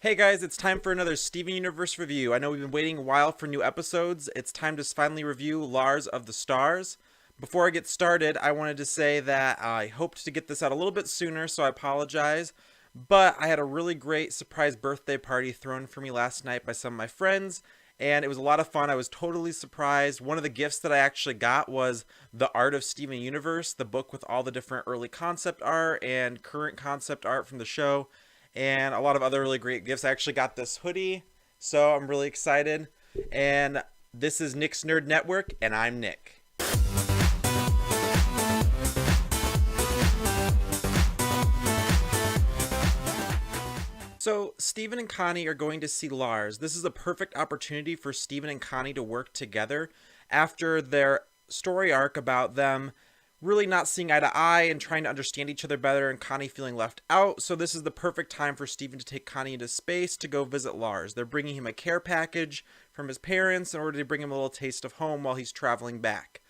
Hey guys, it's time for another Steven Universe review. I know we've been waiting a while for new episodes. It's time to finally review Lars of the Stars. Before I get started, I wanted to say that I hoped to get this out a little bit sooner, so I apologize. But I had a really great surprise birthday party thrown for me last night by some of my friends, and it was a lot of fun. I was totally surprised. One of the gifts that I actually got was The Art of Steven Universe, the book with all the different early concept art and current concept art from the show and a lot of other really great gifts. I actually got this hoodie, so I'm really excited. And this is Nick's Nerd Network, and I'm Nick. So, Steven and Connie are going to see Lars. This is a perfect opportunity for Steven and Connie to work together after their story arc about them really not seeing eye to eye and trying to understand each other better and Connie feeling left out. So this is the perfect time for Steven to take Connie into space to go visit Lars. They're bringing him a care package from his parents in order to bring him a little taste of home while he's traveling back.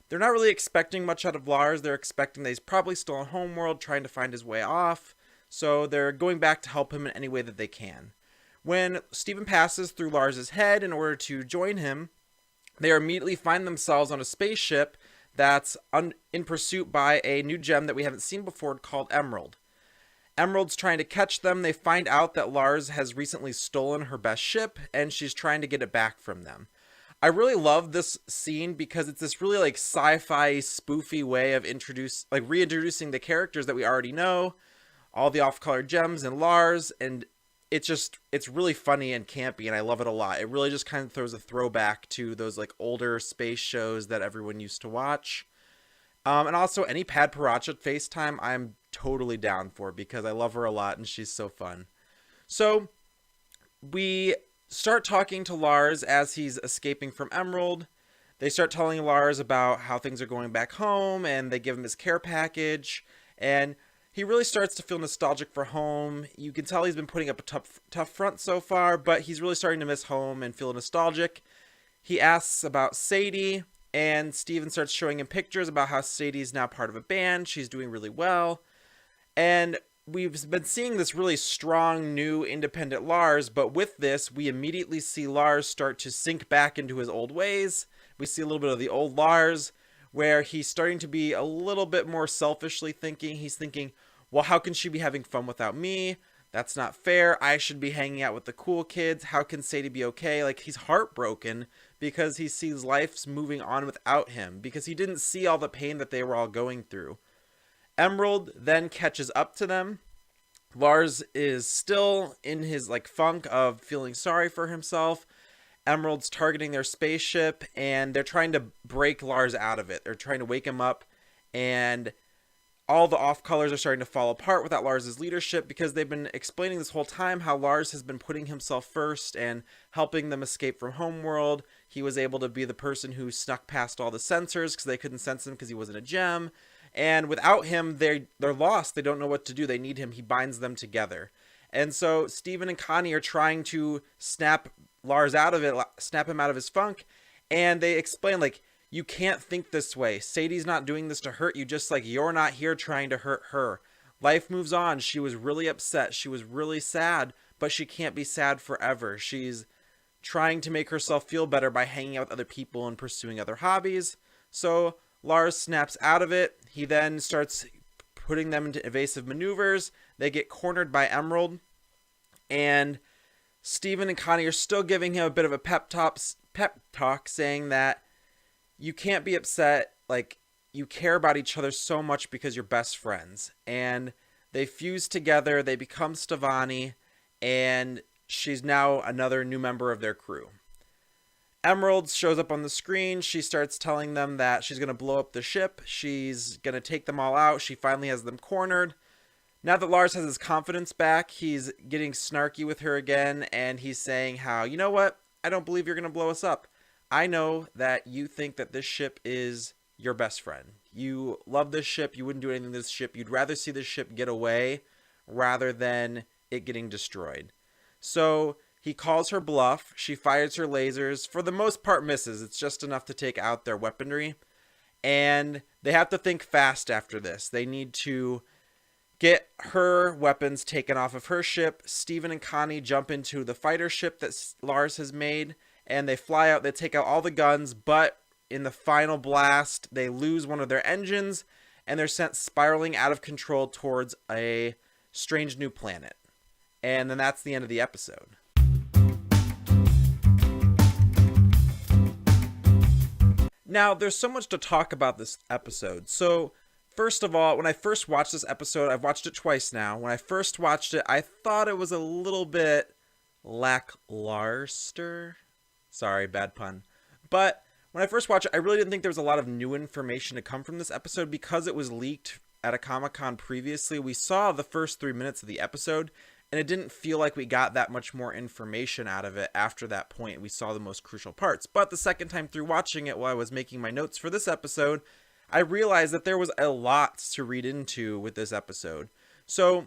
They're not really expecting much out of Lars. They're expecting that he's probably still in homeworld trying to find his way off. So they're going back to help him in any way that they can. When Steven passes through Lars's head in order to join him, they immediately find themselves on a spaceship that's in pursuit by a new gem that we haven't seen before called Emerald. Emerald's trying to catch them. They find out that Lars has recently stolen her best ship, and she's trying to get it back from them. I really love this scene because it's this really sci-fi spoofy way of reintroducing the characters that we already know, all the off-color gems and Lars, and it's really funny and campy, and I love it a lot. It really just kind of throws a throwback to those older space shows that everyone used to watch. And also any Pad Paracha FaceTime, I'm totally down for because I love her a lot and she's so fun. So we start talking to Lars as he's escaping from Emerald. They start telling Lars about how things are going back home, and they give him his care package, and he really starts to feel nostalgic for home. You can tell he's been putting up a tough front so far, but he's really starting to miss home and feel nostalgic. He asks about Sadie, and Steven starts showing him pictures about how Sadie's now part of a band. She's doing really well. And we've been seeing this really strong, new, independent Lars, but with this, we immediately see Lars start to sink back into his old ways. We see a little bit of the old Lars, where he's starting to be a little bit more selfishly thinking. He's thinking, well, how can she be having fun without me? That's not fair. I should be hanging out with the cool kids. How can Sadie be okay? He's heartbroken because he sees life's moving on without him, because he didn't see all the pain that they were all going through. Emerald then catches up to them. Lars is still in his funk of feeling sorry for himself. Emerald's targeting their spaceship, and they're trying to break Lars out of it. They're trying to wake him up, and all the off-colors are starting to fall apart without Lars's leadership, because they've been explaining this whole time how Lars has been putting himself first and helping them escape from homeworld. He was able to be the person who snuck past all the sensors because they couldn't sense him because he wasn't a gem. And without him, they're lost. They don't know what to do. They need him. He binds them together. And so Steven and Connie are trying to snap Lars out of it, snap him out of his funk. And they explain, you can't think this way. Sadie's not doing this to hurt you, just like you're not here trying to hurt her. Life moves on. She was really upset. She was really sad, but she can't be sad forever. She's trying to make herself feel better by hanging out with other people and pursuing other hobbies. So Lars snaps out of it. He then starts putting them into evasive maneuvers. They get cornered by Emerald, and Steven and Connie are still giving him a bit of a pep talk, saying that you can't be upset. You care about each other so much because you're best friends. And they fuse together. They become Stevani, and she's now another new member of their crew. Emerald shows up on the screen. She starts telling them that she's going to blow up the ship. She's going to take them all out. She finally has them cornered. Now that Lars has his confidence back, he's getting snarky with her again, and he's saying how, you know what? I don't believe you're going to blow us up. I know that you think that this ship is your best friend. You love this ship. You wouldn't do anything to this ship. You'd rather see this ship get away rather than it getting destroyed. So he calls her bluff. She fires her lasers. For the most part, misses. It's just enough to take out their weaponry. And they have to think fast after this. They need to get her weapons taken off of her ship. Steven and Connie jump into the fighter ship that Lars has made, and they fly out. They take out all the guns, but in the final blast, they lose one of their engines, and they're sent spiraling out of control towards a strange new planet. And then that's the end of the episode. Now, there's so much to talk about this episode. So, first of all, when I first watched this episode, I've watched it twice now. When I first watched it, I thought it was a little bit lackluster. Sorry, bad pun. But when I first watched it, I really didn't think there was a lot of new information to come from this episode because it was leaked at a Comic-Con previously. We saw the first 3 minutes of the episode, and it didn't feel like we got that much more information out of it after that point. We saw the most crucial parts. But the second time through watching it while I was making my notes for this episode, I realized that there was a lot to read into with this episode. So,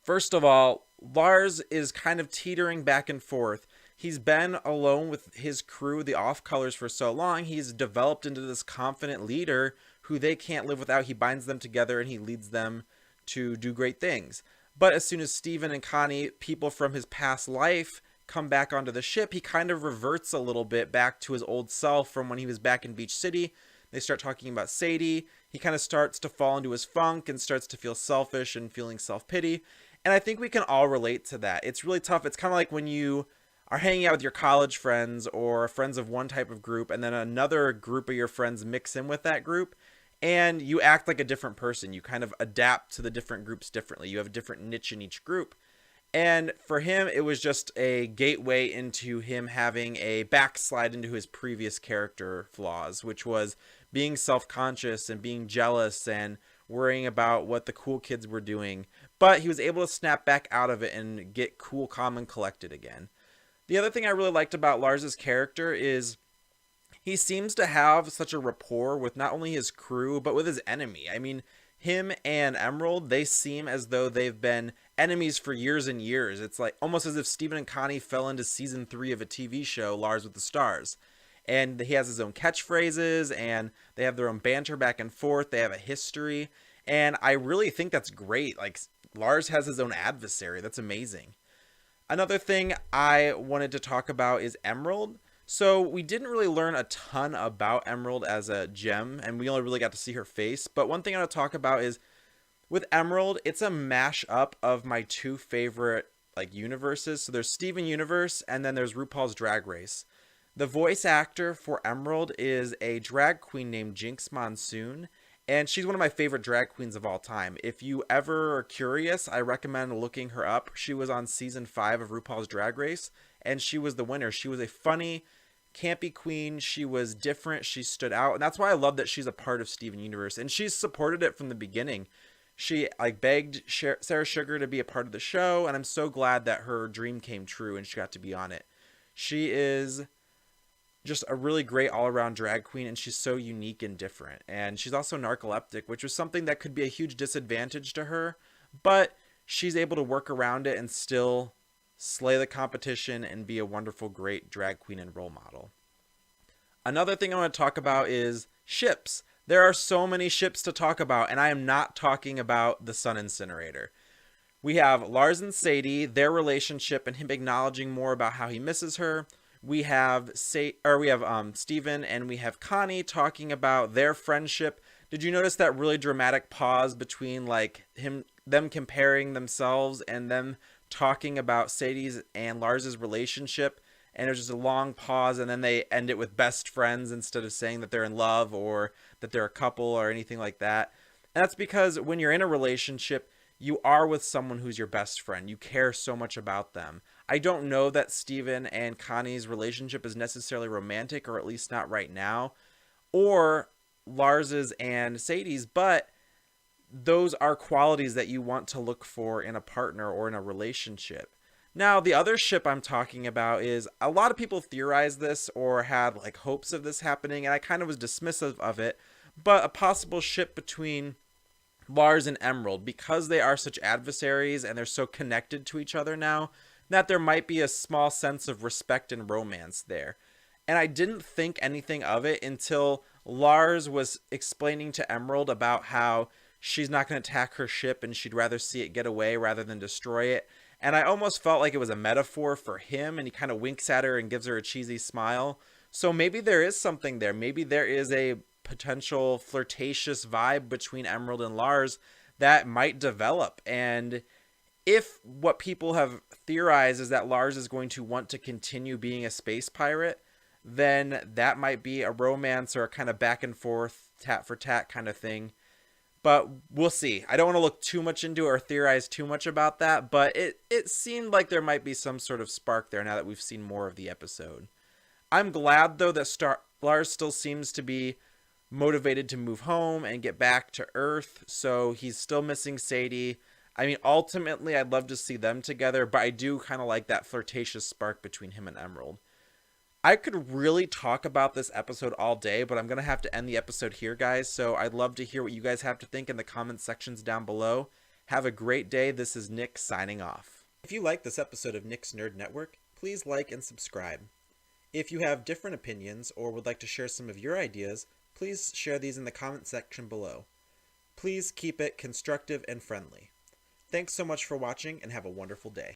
first of all, Lars is kind of teetering back and forth. He's been alone with his crew, the Off-Colors, for so long. He's developed into this confident leader who they can't live without. He binds them together and he leads them to do great things. But as soon as Steven and Connie, people from his past life, come back onto the ship, he kind of reverts a little bit back to his old self from when he was back in Beach City. They start talking about Sadie. He kind of starts to fall into his funk and starts to feel selfish and feeling self-pity. And I think we can all relate to that. It's really tough. It's kind of like when you are hanging out with your college friends or friends of one type of group, and then another group of your friends mix in with that group, and you act like a different person. You kind of adapt to the different groups differently. You have a different niche in each group. And for him, it was just a gateway into him having a backslide into his previous character flaws, which was being self-conscious and being jealous and worrying about what the cool kids were doing. But he was able to snap back out of it and get cool, calm, and collected again. The other thing I really liked about Lars's character is he seems to have such a rapport with not only his crew, but with his enemy. I mean, him and Emerald, they seem as though they've been enemies for years and years. It's like almost as if Steven and Connie fell into season 3 of a TV show, Lars with the Stars. And he has his own catchphrases, and they have their own banter back and forth. They have a history. And I really think that's great. Like, Lars has his own adversary. That's amazing. Another thing I wanted to talk about is Emerald. So we didn't really learn a ton about Emerald as a gem, and we only really got to see her face. But one thing I want to talk about is with Emerald, it's a mash-up of my two favorite universes. So there's Steven Universe, and then there's RuPaul's Drag Race. The voice actor for Emerald is a drag queen named Jinx Monsoon, and she's one of my favorite drag queens of all time. If you ever are curious, I recommend looking her up. She was on season 5 of RuPaul's Drag Race, and she was the winner. She was a funny, campy queen. She was different. She stood out, and that's why I love that she's a part of Steven Universe, and she's supported it from the beginning. She begged Sarah Sugar to be a part of the show, and I'm so glad that her dream came true and she got to be on it. She is just a really great all-around drag queen, and she's so unique and different. And she's also narcoleptic, which was something that could be a huge disadvantage to her, but she's able to work around it and still slay the competition and be a wonderful, great drag queen and role model. Another thing I want to talk about is ships. There are so many ships to talk about, and I am not talking about the Sun Incinerator. We have Lars and Sadie, their relationship, and him acknowledging more about how he misses her. We have Steven and we have Connie talking about their friendship. Did you notice that really dramatic pause between them comparing themselves and them talking about Sadie's and Lars's relationship? And there's just a long pause, and then they end it with best friends instead of saying that they're in love or that they're a couple or anything like that. And that's because when you're in a relationship, you are with someone who's your best friend. You care so much about them. I don't know that Steven and Connie's relationship is necessarily romantic, or at least not right now, or Lars's and Sadie's, but those are qualities that you want to look for in a partner or in a relationship. Now, the other ship I'm talking about is, a lot of people theorized this or had hopes of this happening, and I kind of was dismissive of it, but a possible ship between Lars and Emerald, because they are such adversaries and they're so connected to each other now, that there might be a small sense of respect and romance there. And I didn't think anything of it until Lars was explaining to Emerald about how she's not going to attack her ship and she'd rather see it get away rather than destroy it. And I almost felt like it was a metaphor for him, and he kind of winks at her and gives her a cheesy smile. So maybe there is something there. Maybe there is a potential flirtatious vibe between Emerald and Lars that might develop. And if what people have theorized is that Lars is going to want to continue being a space pirate, then that might be a romance or a kind of back and forth, tat for tat kind of thing. But we'll see. I don't want to look too much into it or theorize too much about that, but it seemed like there might be some sort of spark there now that we've seen more of the episode. I'm glad, though, that Lars still seems to be motivated to move home and get back to Earth, so he's still missing Sadie. I mean, ultimately, I'd love to see them together, but I do kind of like that flirtatious spark between him and Emerald. I could really talk about this episode all day, but I'm going to have to end the episode here, guys. So I'd love to hear what you guys have to think in the comment sections down below. Have a great day. This is Nick signing off. If you like this episode of Nick's Nerd Network, please like and subscribe. If you have different opinions or would like to share some of your ideas, please share these in the comment section below. Please keep it constructive and friendly. Thanks so much for watching and have a wonderful day.